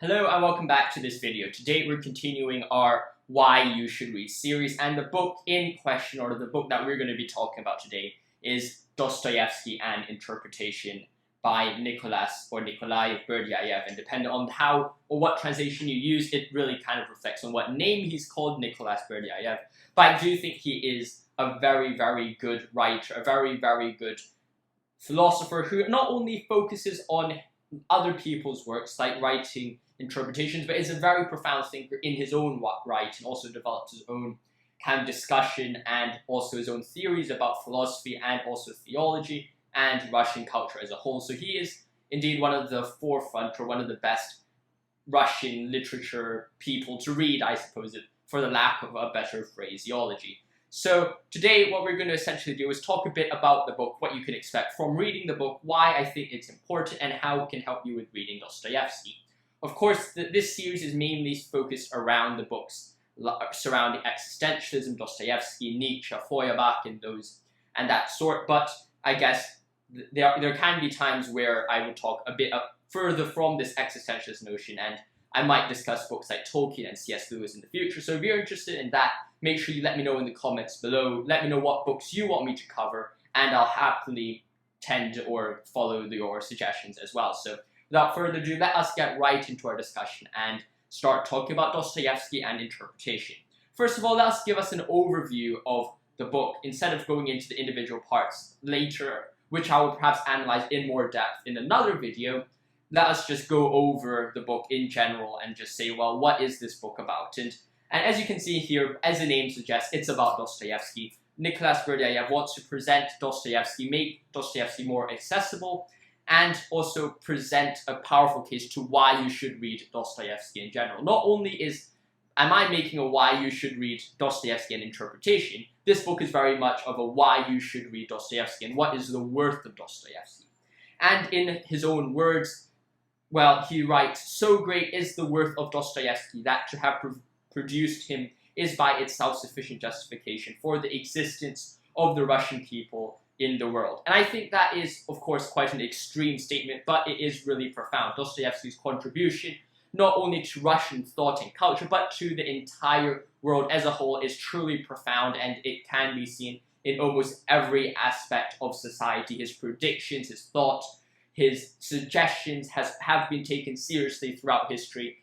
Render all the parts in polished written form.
Hello and welcome back to this video. Today we're continuing our Why You Should Read series, and the book in question, or the book that we're going to be talking about today, is Dostoevsky and Interpretation by Nikolai Berdyaev. And depending on how or what translation you use, it really kind of reflects on what name he's called, Nikolai Berdyaev. But I do think he is a very, very good writer, a very, very good philosopher who not only focuses on other people's works, like writing interpretations, but is a very profound thinker in his own right, and also develops his own kind of discussion and also his own theories about philosophy and also theology and Russian culture as a whole. So he is indeed one of the forefront, or one of the best Russian literature people to read, I suppose, for the lack of a better phraseology. So today what we're going to essentially do is talk a bit about the book, what you can expect from reading the book, why I think it's important, and how it can help you with reading Dostoevsky. Of course, this series is mainly focused around the books surrounding existentialism, Dostoevsky, Nietzsche, Paperback, and that sort, but I guess there can be times where I would talk a bit further from this existentialist notion, and I might discuss books like Tolkien and C.S. Lewis in the future. So if you're interested in that, make sure you let me know in the comments below. Let me know what books you want me to cover, and I'll happily tend or follow your suggestions as well. So without further ado, let us get right into our discussion and start talking about Dostoevsky and interpretation. First of all, let's give us an overview of the book instead of going into the individual parts later, which I will perhaps analyze in more depth in another video. Let us just go over the book in general and just say, well, what is this book about? And as you can see here, as the name suggests, it's about Dostoevsky. Nikolai Berdyaev wants to present Dostoevsky, make Dostoevsky more accessible, and also present a powerful case to why you should read Dostoevsky in general. Not only am I making a why you should read Dostoevsky and interpretation, this book is very much of a why you should read Dostoevsky and what is the worth of Dostoevsky. And in his own words, well, he writes, "So great is the worth of Dostoevsky that to have produced him is by itself sufficient justification for the existence of the Russian people in the world." And I think that is, of course, quite an extreme statement, but it is really profound. Dostoevsky's contribution, not only to Russian thought and culture, but to the entire world as a whole, is truly profound, and it can be seen in almost every aspect of society. His predictions, his thought, his suggestions have been taken seriously throughout history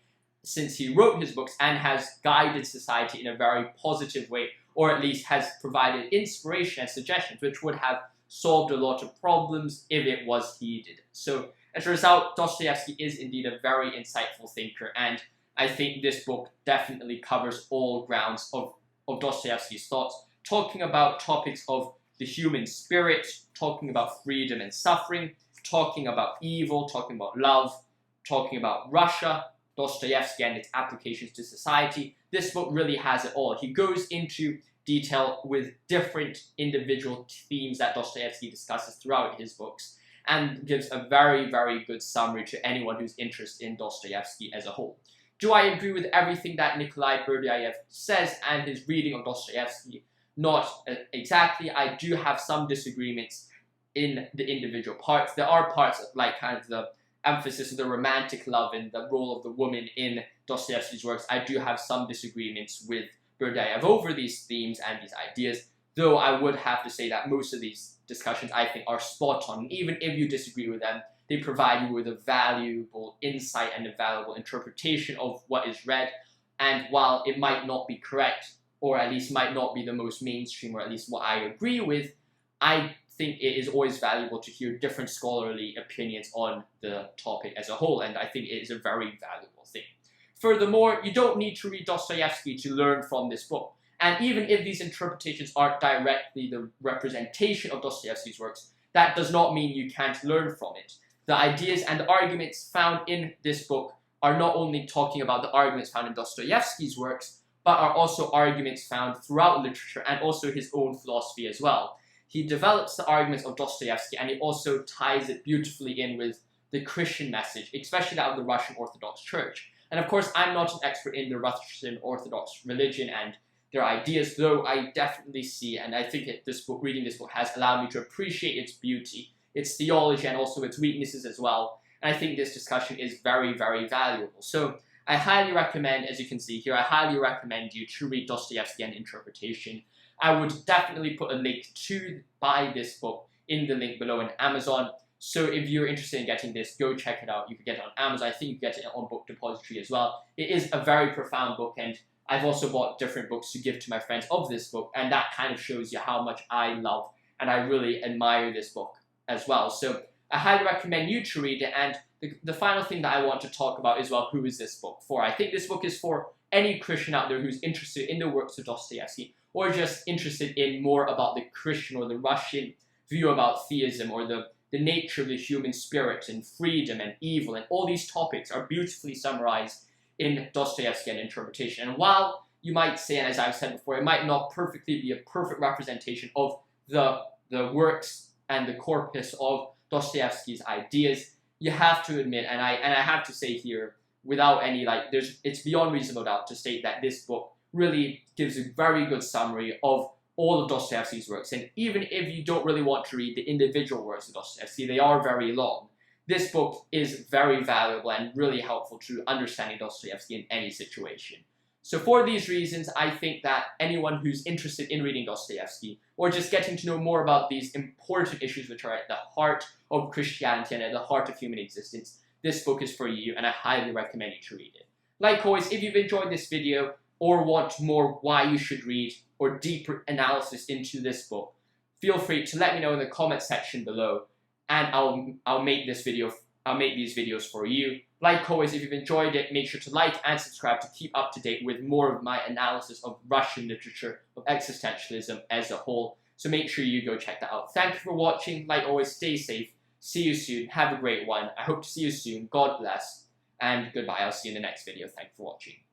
since he wrote his books, and has guided society in a very positive way, or at least has provided inspiration and suggestions which would have solved a lot of problems if it was heeded. So as a result, Dostoevsky is indeed a very insightful thinker, and I think this book definitely covers all grounds of Dostoevsky's thoughts, talking about topics of the human spirit, talking about freedom and suffering, talking about evil, talking about love, talking about Russia, Dostoevsky and its applications to society. This book really has it all. He goes into detail with different individual themes that Dostoevsky discusses throughout his books, and gives a very, very good summary to anyone who's interested in Dostoevsky as a whole. Do I agree with everything that Nikolai Berdyaev says and his reading of Dostoevsky? Not exactly. I do have some disagreements in the individual parts. There are parts like kind of the emphasis of the romantic love and the role of the woman in Dostoevsky's works. I do have some disagreements with Berdyaev over these themes and these ideas, though I would have to say that most of these discussions I think are spot on. Even if you disagree with them, they provide you with a valuable insight and a valuable interpretation of what is read. And while it might not be correct, or at least might not be the most mainstream, or at least what I agree with, I think it is always valuable to hear different scholarly opinions on the topic as a whole, and I think it is a very valuable thing. Furthermore, you don't need to read Dostoevsky to learn from this book, and even if these interpretations aren't directly the representation of Dostoevsky's works, that does not mean you can't learn from it. The ideas and the arguments found in this book are not only talking about the arguments found in Dostoevsky's works, but are also arguments found throughout literature and also his own philosophy as well. He develops the arguments of Dostoevsky, and he also ties it beautifully in with the Christian message, especially that of the Russian Orthodox Church. And of course, I'm not an expert in the Russian Orthodox religion and their ideas, though I definitely see, and I think reading this book has allowed me to appreciate its beauty, its theology, and also its weaknesses as well. and I think this discussion is very, very valuable. So I highly recommend, as you can see here, I highly recommend you to read Dostoevsky and Interpretation. I would definitely put a link to buy this book in the link below in Amazon. So if you're interested in getting this, go check it out. You can get it on Amazon. I think you can get it on Book Depository as well. It is a very profound book, and I've also bought different books to give to my friends of this book, and that kind of shows you how much I love and I really admire this book as well. So I highly recommend you to read it. And the final thing that I want to talk about is, well, who is this book for? I think this book is for any Christian out there who's interested in the works of Dostoevsky, or just interested in more about the Christian or the Russian view about theism, or the nature of the human spirit and freedom and evil, and all these topics are beautifully summarized in Dostoevsky and Interpretation. And while you might say, and as I've said before, it might not perfectly be a perfect representation of the works and the corpus of Dostoevsky's ideas, you have to admit, and I have to say here, without any it's beyond reasonable doubt to state that this book really gives a very good summary of all of Dostoevsky's works. And even if you don't really want to read the individual works of Dostoevsky, they are very long, this book is very valuable and really helpful to understanding Dostoevsky in any situation. So for these reasons, I think that anyone who's interested in reading Dostoevsky, or just getting to know more about these important issues which are at the heart of Christianity and at the heart of human existence, this book is for you, and I highly recommend you to read it. Like always, if you've enjoyed this video, or want more why you should read, or deeper analysis into this book, feel free to let me know in the comment section below, and I'll make these videos for you. Like always, if you've enjoyed it, make sure to like and subscribe to keep up to date with more of my analysis of Russian literature, of existentialism as a whole. So make sure you go check that out. Thank you for watching. Like always, stay safe. See you soon. Have a great one. I hope to see you soon. God bless. And goodbye. I'll see you in the next video. Thanks for watching.